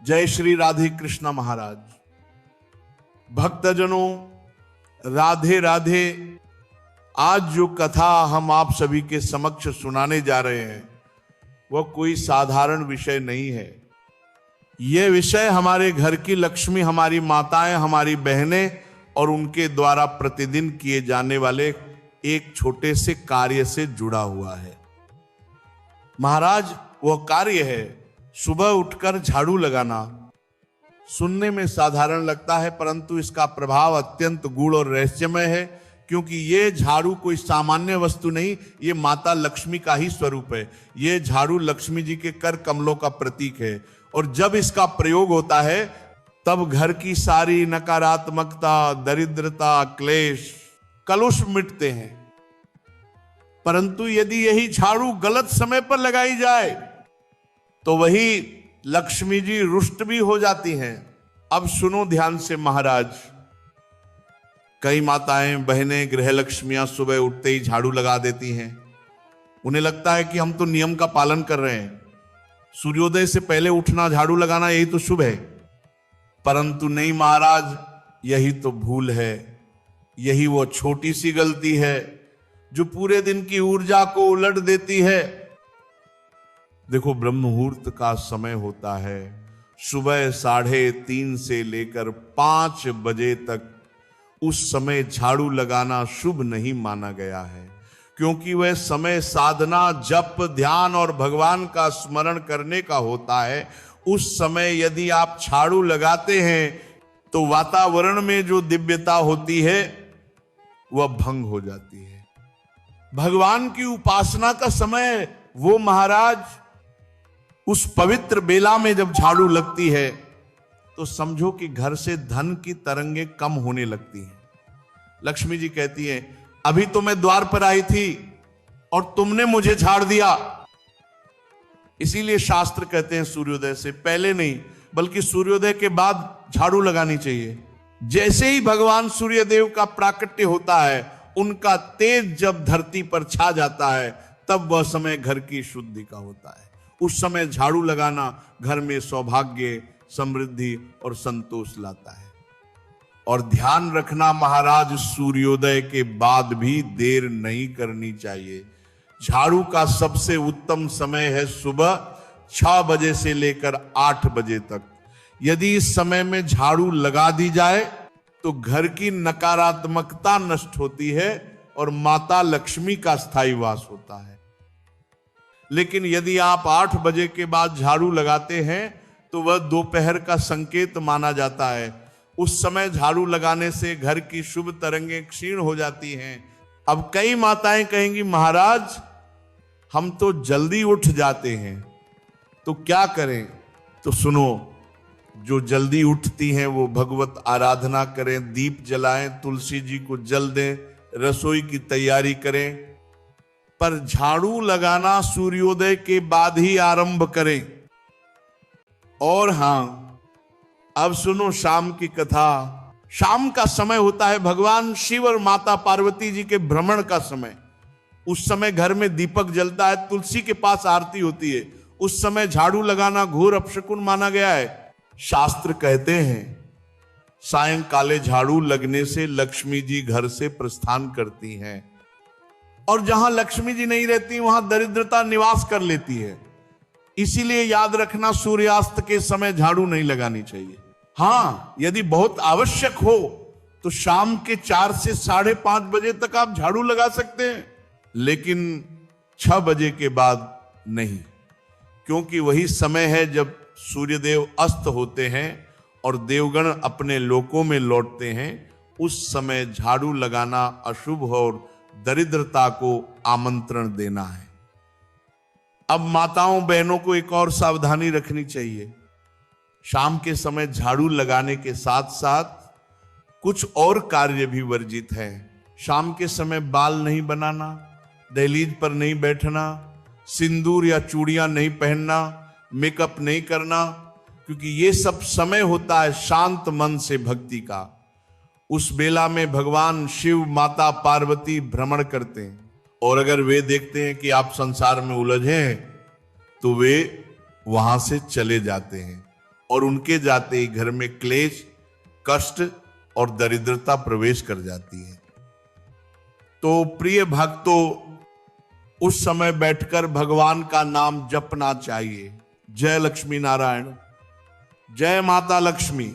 जय श्री राधे कृष्ण महाराज। भक्तजनों, राधे राधे। आज जो कथा हम आप सभी के समक्ष सुनाने जा रहे हैं वह कोई साधारण विषय नहीं है। यह विषय हमारे घर की लक्ष्मी, हमारी माताएं, हमारी बहनें और उनके द्वारा प्रतिदिन किए जाने वाले एक छोटे से कार्य से जुड़ा हुआ है। महाराज, वह कार्य है सुबह उठकर झाड़ू लगाना। सुनने में साधारण लगता है, परंतु इसका प्रभाव अत्यंत गूढ़ और रहस्यमय है, क्योंकि ये झाड़ू कोई सामान्य वस्तु नहीं, ये माता लक्ष्मी का ही स्वरूप है। ये झाड़ू लक्ष्मी जी के कर कमलों का प्रतीक है, और जब इसका प्रयोग होता है तब घर की सारी नकारात्मकता, दरिद्रता, क्लेश, कलुष मिटते हैं। परंतु यदि यही झाड़ू गलत समय पर लगाई जाए तो वही लक्ष्मी जी रुष्ट भी हो जाती हैं। अब सुनो ध्यान से महाराज। कई माताएं, बहनें, गृह लक्ष्मियां सुबह उठते ही झाड़ू लगा देती हैं। उन्हें लगता है कि हम तो नियम का पालन कर रहे हैं, सूर्योदय से पहले उठना, झाड़ू लगाना, यही तो शुभ है। परंतु नहीं महाराज, यही तो भूल है। यही वो छोटी सी गलती है जो पूरे दिन की ऊर्जा को उलट देती है। देखो, ब्रह्म मुहूर्त का समय होता है सुबह 3:30 से लेकर 5 बजे तक। उस समय झाड़ू लगाना शुभ नहीं माना गया है, क्योंकि वह समय साधना, जप, ध्यान और भगवान का स्मरण करने का होता है। उस समय यदि आप झाड़ू लगाते हैं तो वातावरण में जो दिव्यता होती है वह भंग हो जाती है। भगवान की उपासना का समय वो महाराज, उस पवित्र बेला में जब झाड़ू लगती है तो समझो कि घर से धन की तरंगें कम होने लगती हैं। लक्ष्मी जी कहती हैं, अभी तो मैं द्वार पर आई थी और तुमने मुझे झाड़ दिया। इसीलिए शास्त्र कहते हैं सूर्योदय से पहले नहीं, बल्कि सूर्योदय के बाद झाड़ू लगानी चाहिए। जैसे ही भगवान सूर्यदेव का प्राकट्य होता है, उनका तेज जब धरती पर छा जाता है, तब वह समय घर की शुद्धि का होता है। उस समय झाड़ू लगाना घर में सौभाग्य, समृद्धि और संतोष लाता है। और ध्यान रखना महाराज, सूर्योदय के बाद भी देर नहीं करनी चाहिए। झाड़ू का सबसे उत्तम समय है सुबह 6 बजे से लेकर 8 बजे तक। यदि इस समय में झाड़ू लगा दी जाए तो घर की नकारात्मकता नष्ट होती है और माता लक्ष्मी का स्थायी वास होता है। लेकिन यदि आप 8 बजे के बाद झाड़ू लगाते हैं तो वह दोपहर का संकेत माना जाता है। उस समय झाड़ू लगाने से घर की शुभ तरंगें क्षीण हो जाती हैं। अब कई माताएं कहेंगी, महाराज हम तो जल्दी उठ जाते हैं, तो क्या करें? तो सुनो, जो जल्दी उठती हैं वो भगवत आराधना करें, दीप जलाएं, तुलसी जी को जल दें, रसोई की तैयारी करें। पर झाड़ू लगाना सूर्योदय के बाद ही आरंभ करें। और हां, अब सुनो शाम की कथा। शाम का समय होता है भगवान शिव और माता पार्वती जी के भ्रमण का समय। उस समय घर में दीपक जलता है, तुलसी के पास आरती होती है। उस समय झाड़ू लगाना घोर अपशकुन माना गया है। शास्त्र कहते हैं सायंकाले झाड़ू लगने से लक्ष्मी जी घर से प्रस्थान करती हैं, और जहां लक्ष्मी जी नहीं रहती वहां दरिद्रता निवास कर लेती है। इसीलिए याद रखना, सूर्यास्त के समय झाड़ू नहीं लगानी चाहिए। हां, यदि बहुत आवश्यक हो तो शाम के 4 से 5:30 बजे तक आप झाड़ू लगा सकते हैं, लेकिन 6 बजे के बाद नहीं, क्योंकि वही समय है जब सूर्यदेव अस्त होते हैं और देवगण अपने लोकों में लौटते हैं। उस समय झाड़ू लगाना अशुभ और दरिद्रता को आमंत्रण देना है। अब माताओं, बहनों को एक और सावधानी रखनी चाहिए। शाम के समय झाड़ू लगाने के साथ साथ कुछ और कार्य भी वर्जित है। शाम के समय बाल नहीं बनाना, दहलीज पर नहीं बैठना, सिंदूर या चूड़ियां नहीं पहनना, मेकअप नहीं करना, क्योंकि ये सब समय होता है शांत मन से भक्ति का। उस बेला में भगवान शिव, माता पार्वती भ्रमण करते हैं, और अगर वे देखते हैं कि आप संसार में उलझे हैं तो वे वहां से चले जाते हैं। और उनके जाते ही घर में क्लेश, कष्ट और दरिद्रता प्रवेश कर जाती है। तो प्रिय भक्तों, उस समय बैठकर भगवान का नाम जपना चाहिए। जय लक्ष्मी नारायण, जय माता लक्ष्मी।